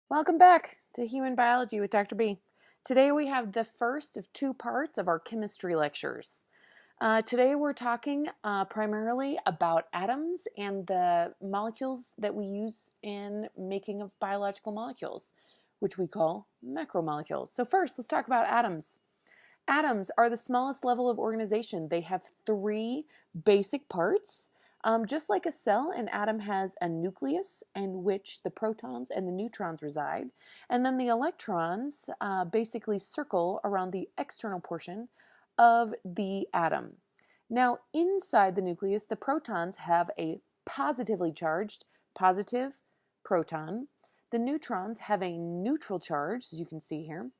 Welcome back to Human Biology with Dr. B. Today we have the first of two parts of our chemistry lectures. Today we're talking primarily about atoms and the molecules that we use in making of biological molecules, which we call macromolecules. So first, let's talk about atoms. Atoms are the smallest level of organization. They have three basic parts. Just like a cell, an atom has a nucleus in which the protons and the neutrons reside, and then the electrons basically circle around the external portion of the atom. Now, inside the nucleus, the protons have a positively charged positive proton. The neutrons have a neutral charge, as you can see here.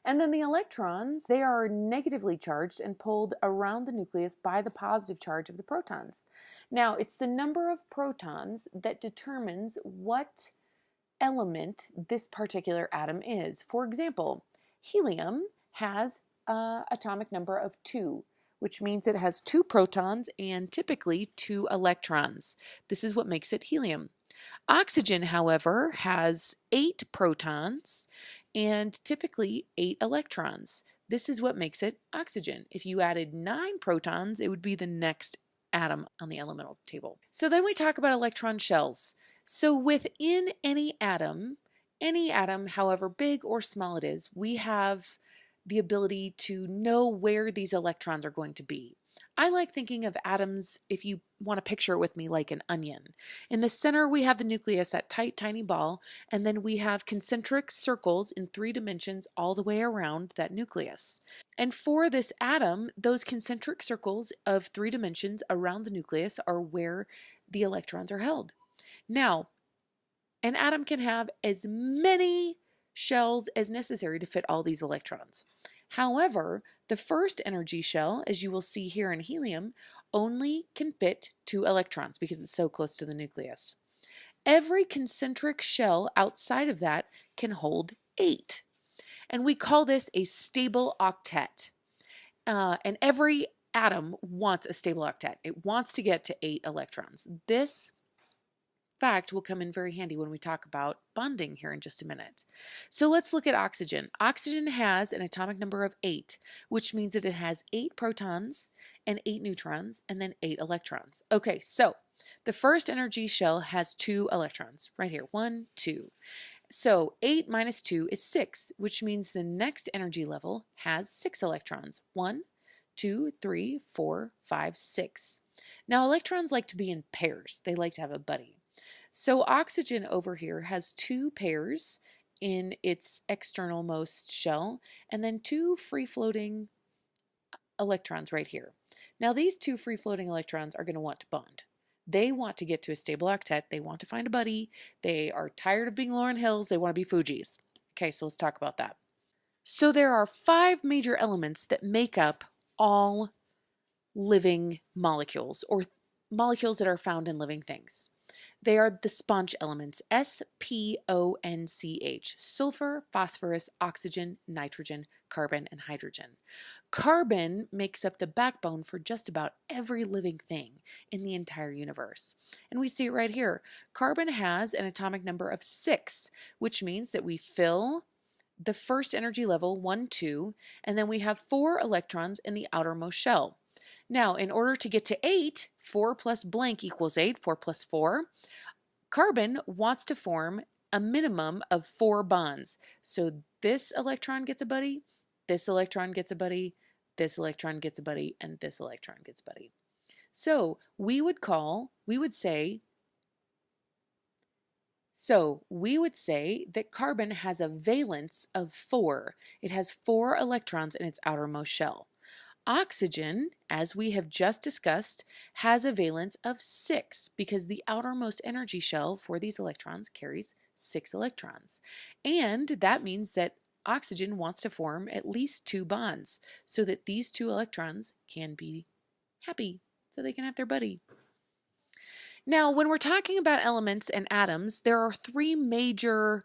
And then the electrons, they are negatively charged and pulled around the nucleus by the positive charge of the protons. Now, it's the number of protons that determines what element this particular atom is. For example, helium has an atomic number of 2, which means it has 2 protons and typically 2 electrons. This is what makes it helium. Oxygen, however, has 8 protons and typically 8 electrons. This is what makes it oxygen. If you added 9 protons, it would be the next atom on the elemental table. So then we talk about electron shells. So within any atom, however big or small it is, we have the ability to know where these electrons are going to be. I like thinking of atoms, if you want to picture it with me, like an onion. In the center, we have the nucleus, that tight, tiny ball, and then we have concentric circles in 3 dimensions all the way around that nucleus. And for this atom, those concentric circles of 3 dimensions around the nucleus are where the electrons are held. Now, an atom can have as many shells as necessary to fit all these electrons. However, the first energy shell, as you will see here in helium, only can fit 2 electrons because it's so close to the nucleus. Every concentric shell outside of that can hold 8. And we call this a stable octet. And every atom wants a stable octet. It wants to get to 8 electrons. This fact will come in very handy when we talk about bonding here in just a minute. So let's look at oxygen. Oxygen has an atomic number of 8, which means that it has 8 protons and 8 neutrons and then 8 electrons. Okay, so the first energy shell has 2 electrons right here, 1, 2. So 8 minus 2 is 6, which means the next energy level has 6 electrons. 1, 2, 3, 4, 5, 6. Now electrons like to be in pairs. They like to have a buddy. So oxygen over here has 2 pairs in its externalmost shell and then 2 free-floating electrons right here. Now these 2 free-floating electrons are going to want to bond. They want to get to a stable octet. They want to find a buddy. They are tired of being Lauryn Hills. They want to be Fugees. Okay, so let's talk about that. So there are 5 major elements that make up all living molecules, or molecules that are found in living things. They are the sponge elements, Sponch, sulfur, phosphorus, oxygen, nitrogen, carbon, and hydrogen. Carbon makes up the backbone for just about every living thing in the entire universe. And we see it right here. Carbon has an atomic number of 6, which means that we fill the first energy level, 1, 2, and then we have 4 electrons in the outermost shell. Now, in order to get to 8, 4 plus blank equals 8, 4 plus 4, carbon wants to form a minimum of 4 bonds. So this electron gets a buddy, this electron gets a buddy, this electron gets a buddy, and this electron gets a buddy. So we would say that carbon has a valence of 4. It has 4 electrons in its outermost shell. Oxygen, as we have just discussed, has a valence of 6 because the outermost energy shell for these electrons carries 6 electrons. And that means that oxygen wants to form at least 2 bonds so that these 2 electrons can be happy, so they can have their buddy. Now, when we're talking about elements and atoms, there are 3 major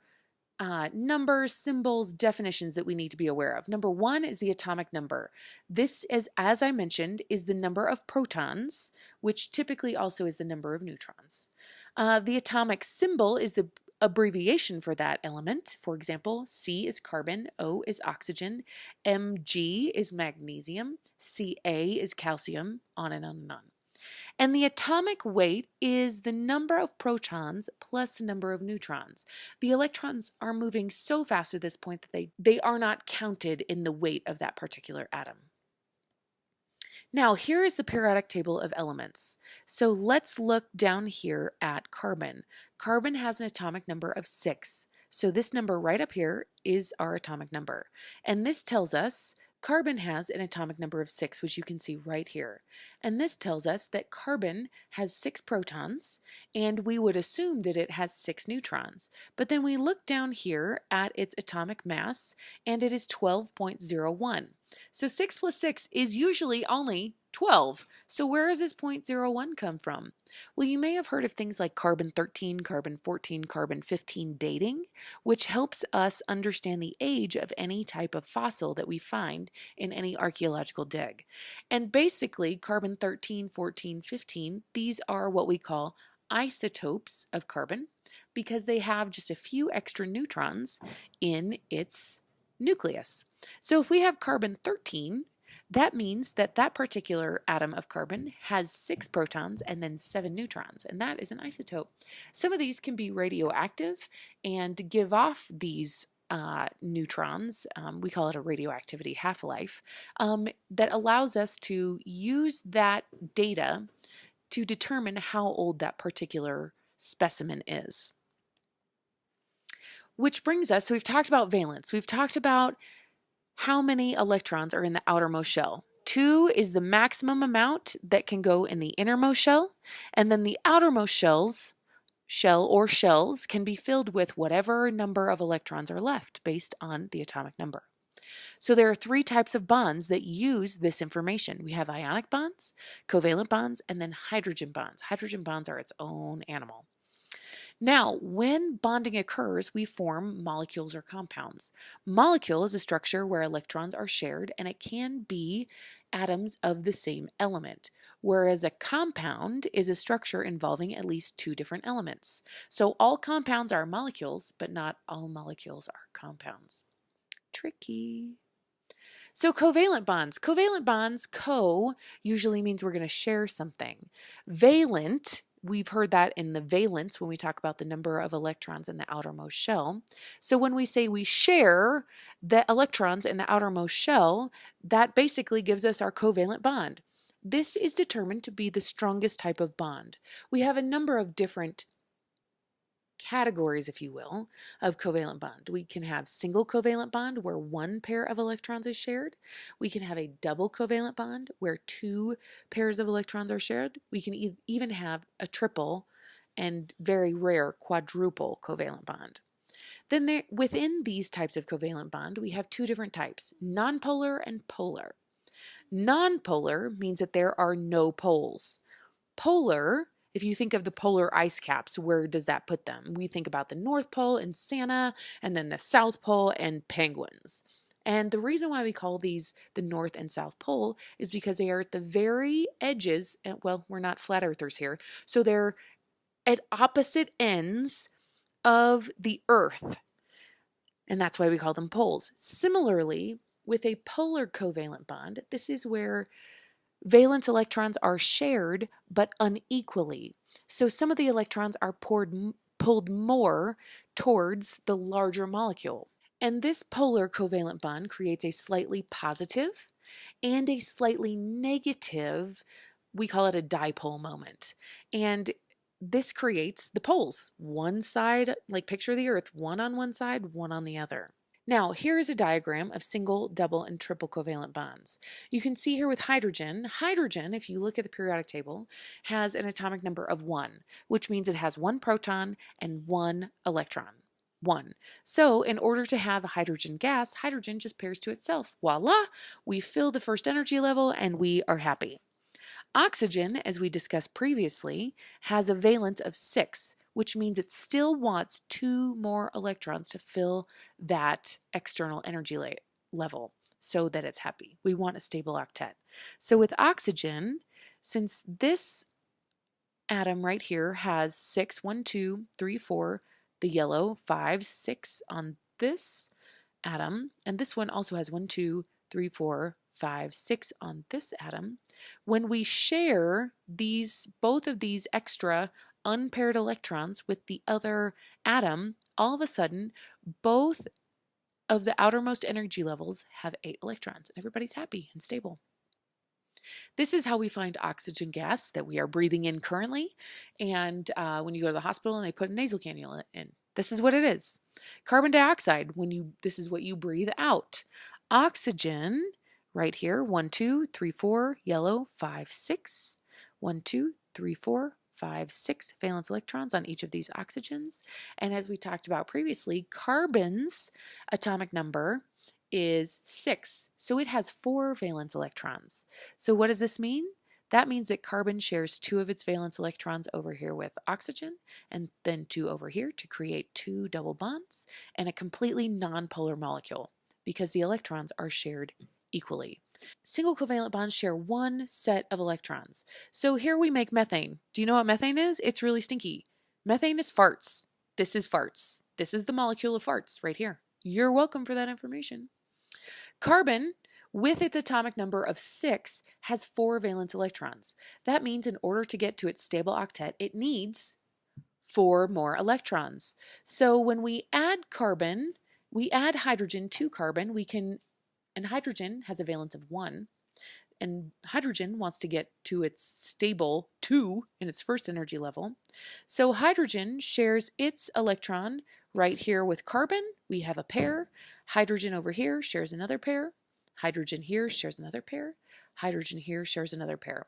numbers, symbols, definitions that we need to be aware of. Number 1 is the atomic number. This is, as I mentioned, is the number of protons, which typically also is the number of neutrons. The atomic symbol is the abbreviation for that element. For example, C is carbon, O is oxygen, Mg is magnesium, Ca is calcium, on and on and on. And the atomic weight is the number of protons plus the number of neutrons. The electrons are moving so fast at this point that they are not counted in the weight of that particular atom. Now, here is the periodic table of elements. So let's look down here at carbon. Carbon has an atomic number of 6. So this number right up here is our atomic number. And this tells us carbon has an atomic number of 6, which you can see right here. And this tells us that carbon has 6 protons, and we would assume that it has 6 neutrons. But then we look down here at its atomic mass, and it is 12.01. So 6 plus 6 is usually only 12. So where does this 0.01 come from? Well, you may have heard of things like carbon-13, carbon-14, carbon-15 dating, which helps us understand the age of any type of fossil that we find in any archaeological dig. And basically, carbon-13, 14, 15, these are what we call isotopes of carbon because they have just a few extra neutrons in its nucleus. So if we have carbon-13, that means that that particular atom of carbon has 6 protons and then 7 neutrons, and that is an isotope. Some of these can be radioactive and give off these neutrons, we call it a radioactivity half-life, that allows us to use that data to determine how old that particular specimen is. Which brings us, so we've talked about valence, we've talked about how many electrons are in the outermost shell. 2 is the maximum amount that can go in the innermost shell, and then the outermost shells can be filled with whatever number of electrons are left based on the atomic number. So there are 3 types of bonds that use this information. We have ionic bonds, covalent bonds, and then hydrogen bonds. Hydrogen bonds are its own animal. Now, when bonding occurs, we form molecules or compounds. Molecule is a structure where electrons are shared, and it can be atoms of the same element, whereas a compound is a structure involving at least 2 different elements. So all compounds are molecules, but not all molecules are compounds. Tricky. So covalent bonds. Covalent bonds, co usually means we're going to share something. Valent, we've heard that in the valence when we talk about the number of electrons in the outermost shell. So when we say we share the electrons in the outermost shell, that basically gives us our covalent bond. This is determined to be the strongest type of bond. We have a number of different categories, if you will, of covalent bond. We can have single covalent bond where 1 pair of electrons is shared. We can have a double covalent bond where 2 pairs of electrons are shared. We can even have a triple and very rare quadruple covalent bond. Then within these types of covalent bond, we have 2 different types, nonpolar and polar. Nonpolar means that there are no poles. Polar, if you think of the polar ice caps, where does that put them? We think about the North Pole and Santa, and then the South Pole and penguins. And the reason why we call these the North and South Pole is because they are at the very edges, well, we're not flat earthers here, so they're at opposite ends of the Earth. And that's why we call them poles. Similarly, with a polar covalent bond, this is where valence electrons are shared, but unequally. So some of the electrons are pulled more towards the larger molecule. And this polar covalent bond creates a slightly positive and a slightly negative, we call it a dipole moment. And this creates the poles. One side, like picture the Earth, one on one side, one on the other. Now, here is a diagram of single, double, and triple covalent bonds. You can see here with hydrogen, if you look at the periodic table, has an atomic number of 1, which means it has 1 proton and 1 electron. 1. So, in order to have a hydrogen gas, hydrogen just pairs to itself. Voila! We fill the first energy level and we are happy. Oxygen, as we discussed previously, has a valence of 6, which means it still wants 2 more electrons to fill that external energy level so that it's happy. We want a stable octet. So with oxygen, since this atom right here has 6, 1, 2, 3, 4, the yellow 5, 6 on this atom, and this one also has 1, 2, 3, 4, 5, 6 on this atom. When we share both of these extra unpaired electrons with the other atom, all of a sudden both of the outermost energy levels have 8 electrons, and everybody's happy and stable. This is how we find oxygen gas that we are breathing in currently, and when you go to the hospital and they put a nasal cannula in, this is what it is. Carbon dioxide, this is what you breathe out. Oxygen, right here, 1, 2, 3, 4, yellow, 5, 6. 1, 2, 3, 4, 5, 6 valence electrons on each of these oxygens. And as we talked about previously, carbon's atomic number is 6, so it has 4 valence electrons. So what does this mean? That means that carbon shares 2 of its valence electrons over here with oxygen, and then 2 over here to create 2 double bonds and a completely nonpolar molecule because the electrons are shared equally. Single covalent bonds share 1 set of electrons. So here we make methane. Do you know what methane is? It's really stinky. Methane is farts. This is farts. This is the molecule of farts right here. You're welcome for that information. Carbon, with its atomic number of 6, has 4 valence electrons. That means in order to get to its stable octet, it needs 4 more electrons. So when we add carbon, we add hydrogen to carbon, and hydrogen has a valence of 1, and hydrogen wants to get to its stable 2 in its first energy level. So hydrogen shares its electron right here with carbon. We have a pair. Hydrogen over here shares another pair. Hydrogen here shares another pair. Hydrogen here shares another pair.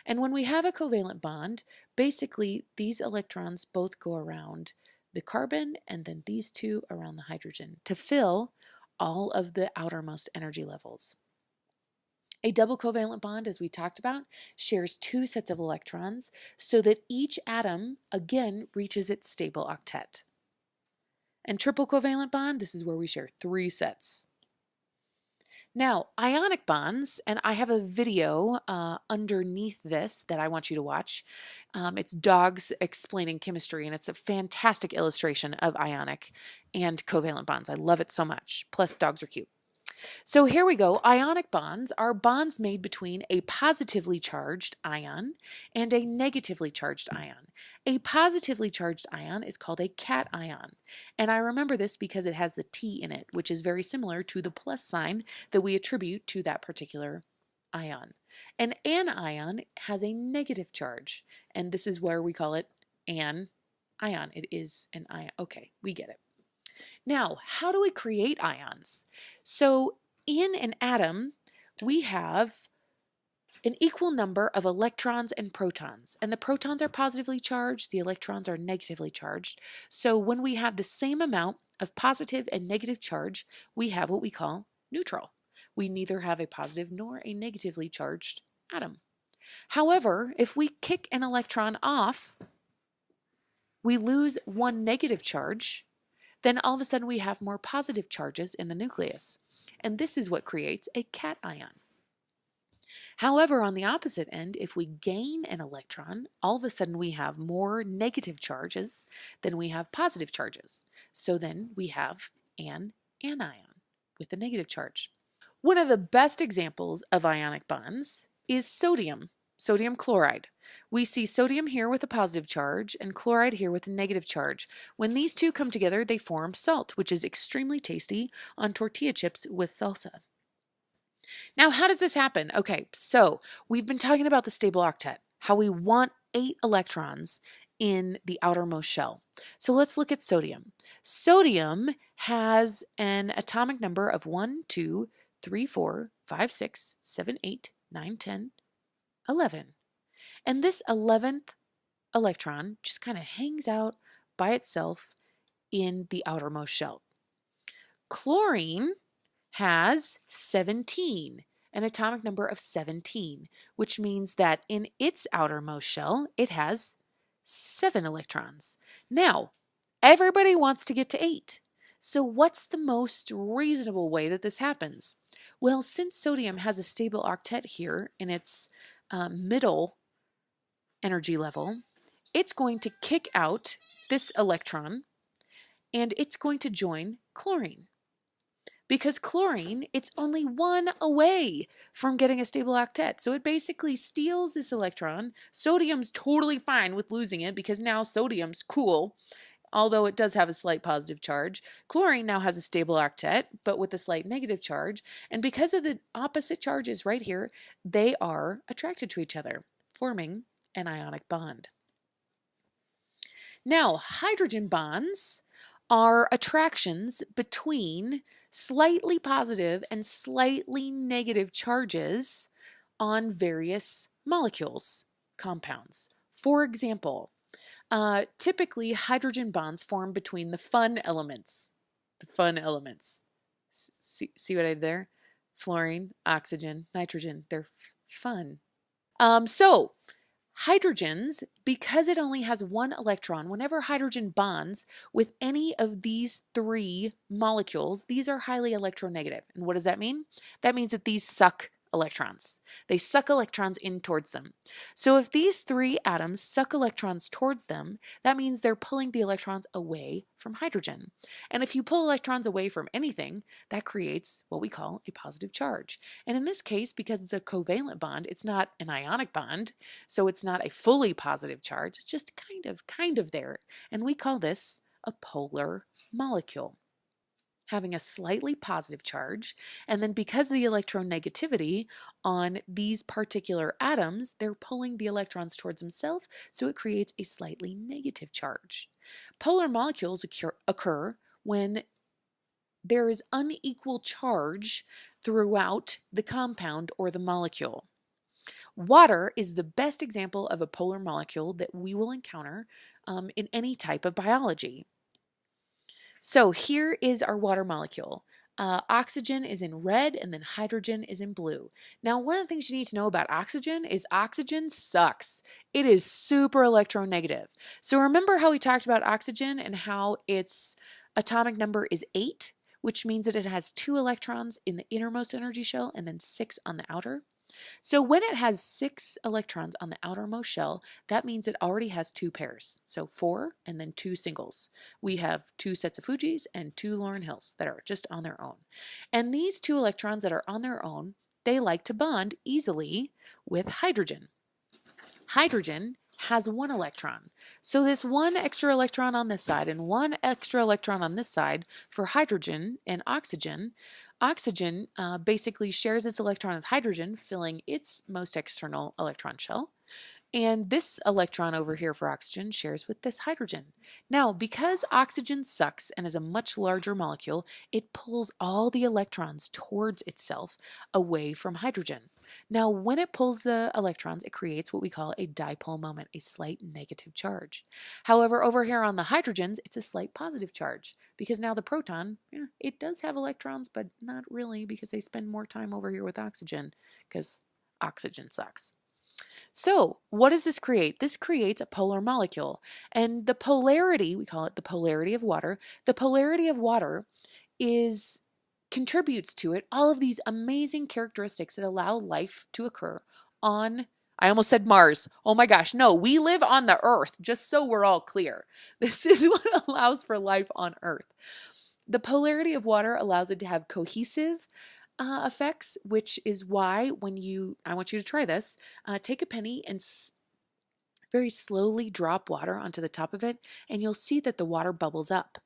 And when we have a covalent bond, basically these electrons both go around the carbon and then these 2 around the hydrogen to fill all of the outermost energy levels. A double covalent bond, as we talked about, shares 2 sets of electrons so that each atom, again, reaches its stable octet. And triple covalent bond, this is where we share 3 sets. Now, ionic bonds, and I have a video underneath this that I want you to watch. It's dogs explaining chemistry, and it's a fantastic illustration of ionic and covalent bonds. I love it so much. Plus, dogs are cute. So here we go. Ionic bonds are bonds made between a positively charged ion and a negatively charged ion. A positively charged ion is called a cation. And I remember this because it has the T in it, which is very similar to the plus sign that we attribute to that particular ion. An anion has a negative charge, and this is where we call it an ion. It is an ion. Okay, we get it. Now, how do we create ions? So in an atom, we have an equal number of electrons and protons. And the protons are positively charged, the electrons are negatively charged. So when we have the same amount of positive and negative charge, we have what we call neutral. We neither have a positive nor a negatively charged atom. However, if we kick an electron off, we lose 1 negative charge, then all of a sudden we have more positive charges in the nucleus. And this is what creates a cation. However, on the opposite end, if we gain an electron, all of a sudden we have more negative charges than we have positive charges. So then we have an anion with a negative charge. One of the best examples of ionic bonds is sodium chloride. We see sodium here with a positive charge and chloride here with a negative charge. When these two come together, they form salt, which is extremely tasty on tortilla chips with salsa. Now, how does this happen? Okay, so we've been talking about the stable octet, how we want 8 electrons in the outermost shell. So let's look at sodium. Sodium has an atomic number of 1, 2, 3, 4, 5, 6, 7, 8, 9, 10, 11. And this 11th electron just kind of hangs out by itself in the outermost shell. Chlorine has 17, an atomic number of 17, which means that in its outermost shell, it has 7 electrons. Now, everybody wants to get to 8. So what's the most reasonable way that this happens? Well, since sodium has a stable octet here in its middle energy level, it's going to kick out this electron, and it's going to join chlorine. Because chlorine, it's only one away from getting a stable octet. So it basically steals this electron. Sodium's totally fine with losing it because now sodium's cool, although it does have a slight positive charge. Chlorine now has a stable octet, but with a slight negative charge. And because of the opposite charges right here, they are attracted to each other, forming an ionic bond. Now, hydrogen bonds are attractions between slightly positive and slightly negative charges on various molecules, compounds. For example, typically hydrogen bonds form between the fun elements. The fun elements. See what I did there? Fluorine, oxygen, nitrogen. They're fun. So hydrogens, because it only has one electron, whenever hydrogen bonds with any of these three molecules, these are highly electronegative. And what does that mean? That means that these suck electrons. They suck electrons in towards them. So if these three atoms suck electrons towards them, that means they're pulling the electrons away from hydrogen. And if you pull electrons away from anything, that creates what we call a positive charge. And in this case, because it's a covalent bond, it's not an ionic bond, so it's not a fully positive charge. It's just kind of there. And we call this a polar molecule, having a slightly positive charge. And then because of the electronegativity on these particular atoms, they're pulling the electrons towards themselves, so it creates a slightly negative charge. Polar molecules occur when there is unequal charge throughout the compound or the molecule. Water is the best example of a polar molecule that we will encounter in any type of biology. So here is our water molecule. Oxygen is in red and then hydrogen is in blue. Now, one of the things you need to know about oxygen is oxygen sucks. It is super electronegative. So remember how we talked about oxygen and how its atomic number is 8, which means that it has 2 electrons in the innermost energy shell and then 6 on the outer? So when it has 6 electrons on the outermost shell, that means it already has 2 pairs. So 4 and then 2 singles. We have 2 sets of Fujis and 2 Laurel Hills that are just on their own. And these 2 electrons that are on their own, they like to bond easily with hydrogen. Hydrogen has 1 electron. So this 1 extra electron on this side and 1 extra electron on this side for hydrogen and oxygen, oxygen basically shares its electron with hydrogen, filling its most external electron shell. And this electron over here for oxygen shares with this hydrogen. Now, because oxygen sucks and is a much larger molecule, it pulls all the electrons towards itself away from hydrogen. Now, when it pulls the electrons, it creates what we call a dipole moment, a slight negative charge. However, over here on the hydrogens, it's a slight positive charge because now the proton, it does have electrons, but not really because they spend more time over here with oxygen because oxygen sucks. So what does this create? This creates a polar molecule. And the polarity, we call it the polarity of water, the polarity of water contributes to it all of these amazing characteristics that allow life to occur on, I almost said Mars. Oh my gosh, no, we live on the Earth, just so we're all clear. This is what allows for life on Earth. The polarity of water allows it to have cohesive effects, which is why I want you to try this, take a penny and very slowly drop water onto the top of it, and you'll see that the water bubbles up.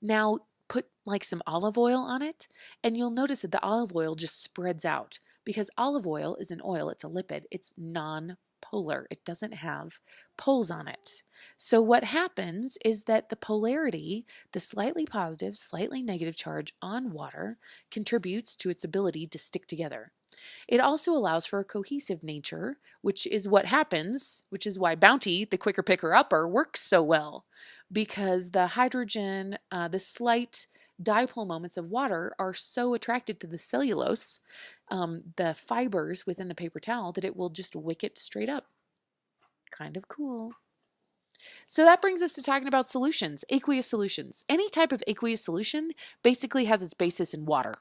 Now put like some olive oil on it, and you'll notice that the olive oil just spreads out because olive oil is an oil, it's a lipid, it's non-polar, it doesn't have poles on it. So what happens is that the polarity, the slightly positive, slightly negative charge on water contributes to its ability to stick together. It also allows for a cohesive nature, which is what happens, which is why Bounty, the quicker picker upper, works so well, because the hydrogen, the slight dipole moments of water are so attracted to the cellulose, the fibers within the paper towel, that it will just wick it straight up. Kind of cool. So that brings us to talking about solutions, aqueous solutions. Any type of aqueous solution basically has its basis in water.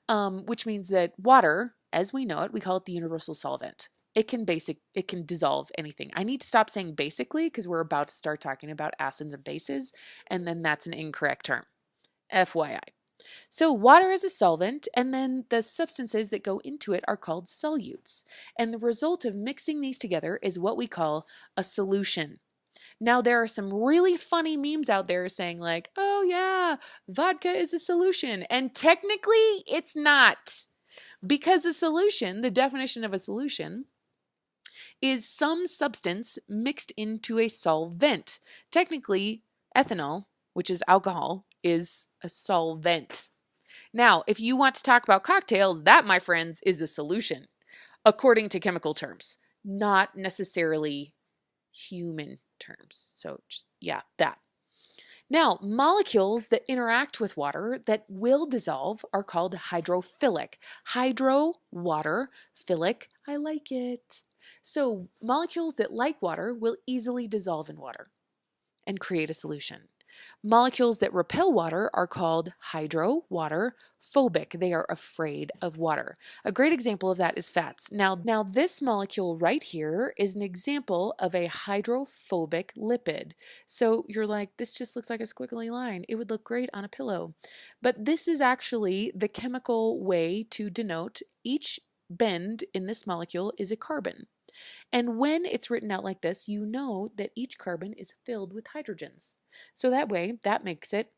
Which means that water, as we know it, we call it the universal solvent. it can dissolve anything. I need to stop saying basically because we're about to start talking about acids and bases, and then that's an incorrect term. FYI. So water is a solvent, and then the substances that go into it are called solutes. And the result of mixing these together is what we call a solution. Now, there are some really funny memes out there saying like, oh yeah, vodka is a solution. And technically, it's not. Because a solution, the definition of a solution, is some substance mixed into a solvent. Technically, ethanol, which is alcohol, is a solvent. Now, if you want to talk about cocktails, that, my friends, is a solution, according to chemical terms, not necessarily human terms. So, just, yeah, that. Now, molecules that interact with water that will dissolve are called hydrophilic. Hydro, water, philic, I like it. So, molecules that like water will easily dissolve in water and create a solution. Molecules that repel water are called hydro, water, phobic. They are afraid of water. A great example of that is fats. Now this molecule right here is an example of a hydrophobic lipid. So you're like, this just looks like a squiggly line. It would look great on a pillow. But this is actually the chemical way to denote each bend in this molecule is a carbon. And when it's written out like this, you know that each carbon is filled with hydrogens. So that way, that makes it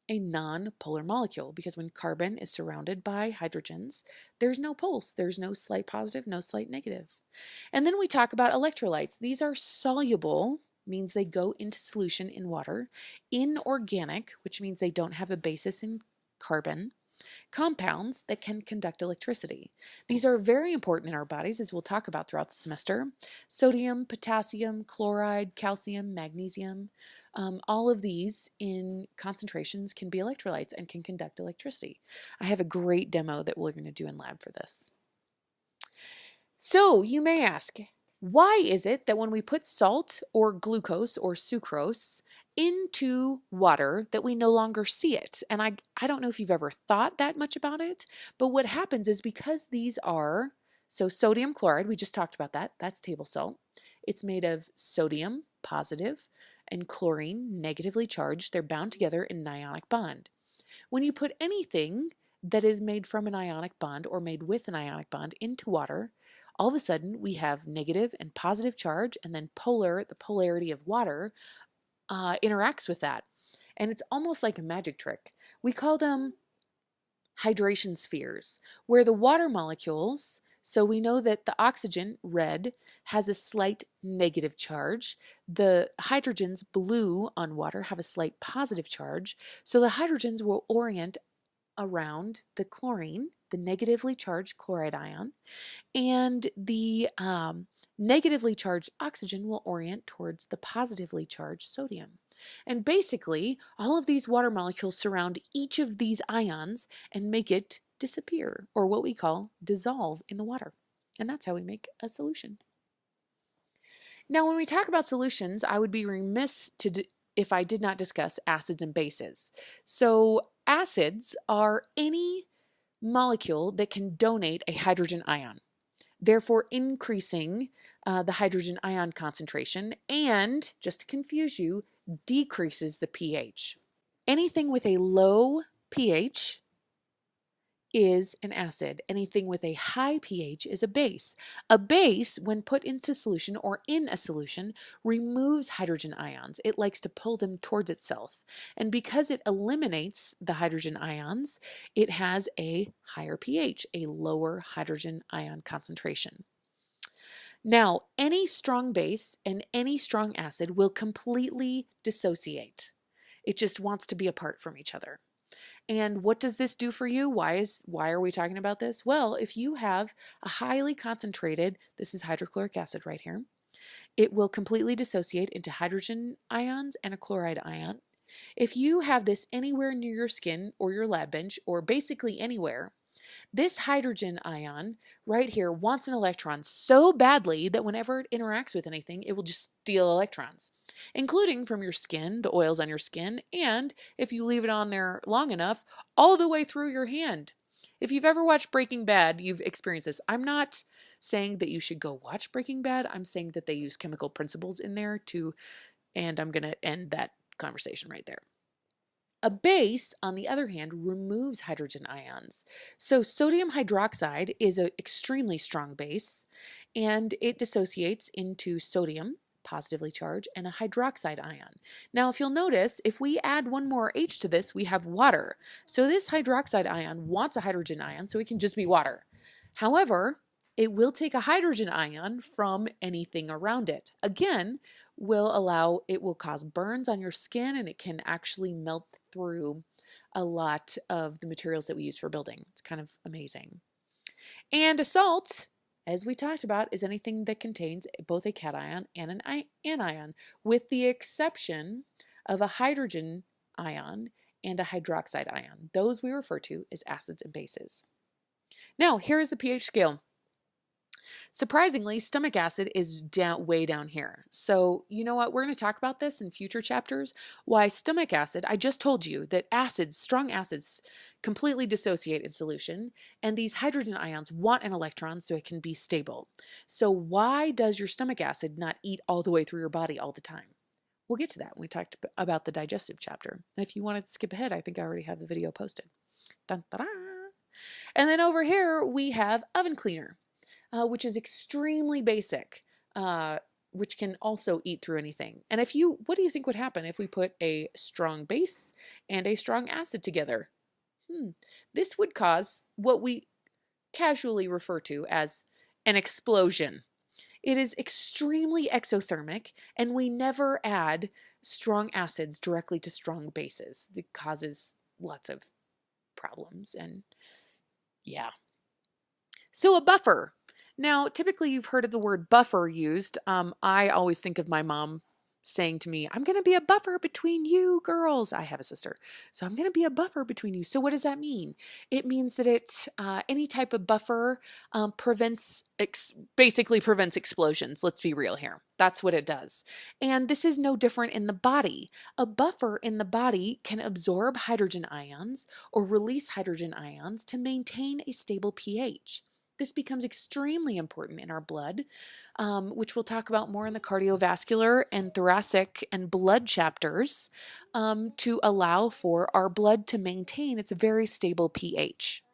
a non-polar molecule, because when carbon is surrounded by hydrogens, there's no poles. There's no slight positive, no slight negative. And then we talk about electrolytes. These are soluble, means they go into solution in water, inorganic, which means they don't have a basis in carbon, compounds that can conduct electricity. These are very important in our bodies, as we'll talk about throughout the semester. Sodium, potassium, chloride, calcium, magnesium, all of these in concentrations can be electrolytes and can conduct electricity. I have a great demo that we're going to do in lab for this. So you may ask, why is it that when we put salt or glucose or sucrose into water that we no longer see it? And I don't know if you've ever thought that much about it, but what happens is because these are, so sodium chloride, we just talked about that, that's table salt. It's made of sodium, positive, and chlorine, negatively charged. They're bound together in an ionic bond. When you put anything that is made from an ionic bond or made with an ionic bond into water, all of a sudden we have negative and positive charge, and then the polarity of water interacts with that. And it's almost like a magic trick. We call them hydration spheres, where the water molecules, so we know that the oxygen, red, has a slight negative charge. The hydrogens, blue on water, have a slight positive charge. So the hydrogens will orient around the chlorine, the negatively charged chloride ion, and the negatively charged oxygen will orient towards the positively charged sodium. And basically, all of these water molecules surround each of these ions and make it disappear, or what we call dissolve in the water. And that's how we make a solution. Now, when we talk about solutions, I would be remiss if I did not discuss acids and bases. So acids are any molecule that can donate a hydrogen ion, therefore increasing the hydrogen ion concentration, and, just to confuse you, decreases the pH. Anything with a low pH is an acid. Anything with a high pH is a base. A base, when put into solution or in a solution, removes hydrogen ions. It likes to pull them towards itself. And because it eliminates the hydrogen ions, it has a higher pH, a lower hydrogen ion concentration. Now, any strong base and any strong acid will completely dissociate. It just wants to be apart from each other. And what does this do for you? Why are we talking about this? Well, if you have a highly concentrated, this is hydrochloric acid right here, it will completely dissociate into hydrogen ions and a chloride ion. If you have this anywhere near your skin or your lab bench, or basically anywhere, this hydrogen ion right here wants an electron so badly that whenever it interacts with anything, it will just steal electrons, including from your skin, the oils on your skin, and if you leave it on there long enough, all the way through your hand. If you've ever watched Breaking Bad, you've experienced this. I'm not saying that you should go watch Breaking Bad. I'm saying that they use chemical principles in there and I'm going to end that conversation right there. A base, on the other hand, removes hydrogen ions. So sodium hydroxide is an extremely strong base, and it dissociates into sodium, positively charged, and a hydroxide ion. Now, if you'll notice, if we add one more H to this, we have water. So this hydroxide ion wants a hydrogen ion, so it can just be water. However, it will take a hydrogen ion from anything around it. Again, it will cause burns on your skin, and it can actually melt through a lot of the materials that we use for building. It's kind of amazing. And a salt, as we talked about, is anything that contains both a cation and an anion, with the exception of a hydrogen ion and a hydroxide ion. Those we refer to as acids and bases. Now, here is the pH scale. Surprisingly, stomach acid is way down here. So you know what? We're going to talk about this in future chapters. Why stomach acid, I just told you that acids, strong acids, completely dissociate in solution, and these hydrogen ions want an electron so it can be stable. So why does your stomach acid not eat all the way through your body all the time? We'll get to that when we talked about the digestive chapter. And if you want to skip ahead, I think I already have the video posted. Dun, da, da. And then over here we have oven cleaner. Which is extremely basic, which can also eat through anything. And what do you think would happen if we put a strong base and a strong acid together? This would cause what we casually refer to as an explosion. It is extremely exothermic, and we never add strong acids directly to strong bases. It causes lots of problems, and yeah. So a buffer. Now, typically you've heard of the word buffer used. I always think of my mom saying to me, I'm going to be a buffer between you girls. I have a sister. So I'm going to be a buffer between you. So what does that mean? It means that any type of buffer basically prevents explosions. Let's be real here. That's what it does. And this is no different in the body. A buffer in the body can absorb hydrogen ions or release hydrogen ions to maintain a stable pH. This becomes extremely important in our blood, which we'll talk about more in the cardiovascular and thoracic and blood chapters, to allow for our blood to maintain its very stable pH.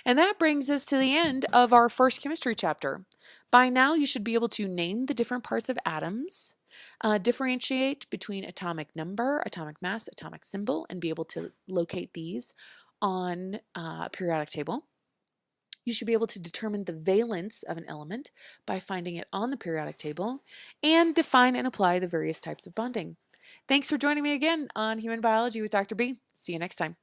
And that brings us to the end of our first chemistry chapter. By now, you should be able to name the different parts of atoms, differentiate between atomic number, atomic mass, atomic symbol, and be able to locate these on a periodic table. You should be able to determine the valence of an element by finding it on the periodic table, and define and apply the various types of bonding. Thanks for joining me again on Human Biology with Dr. B. See you next time.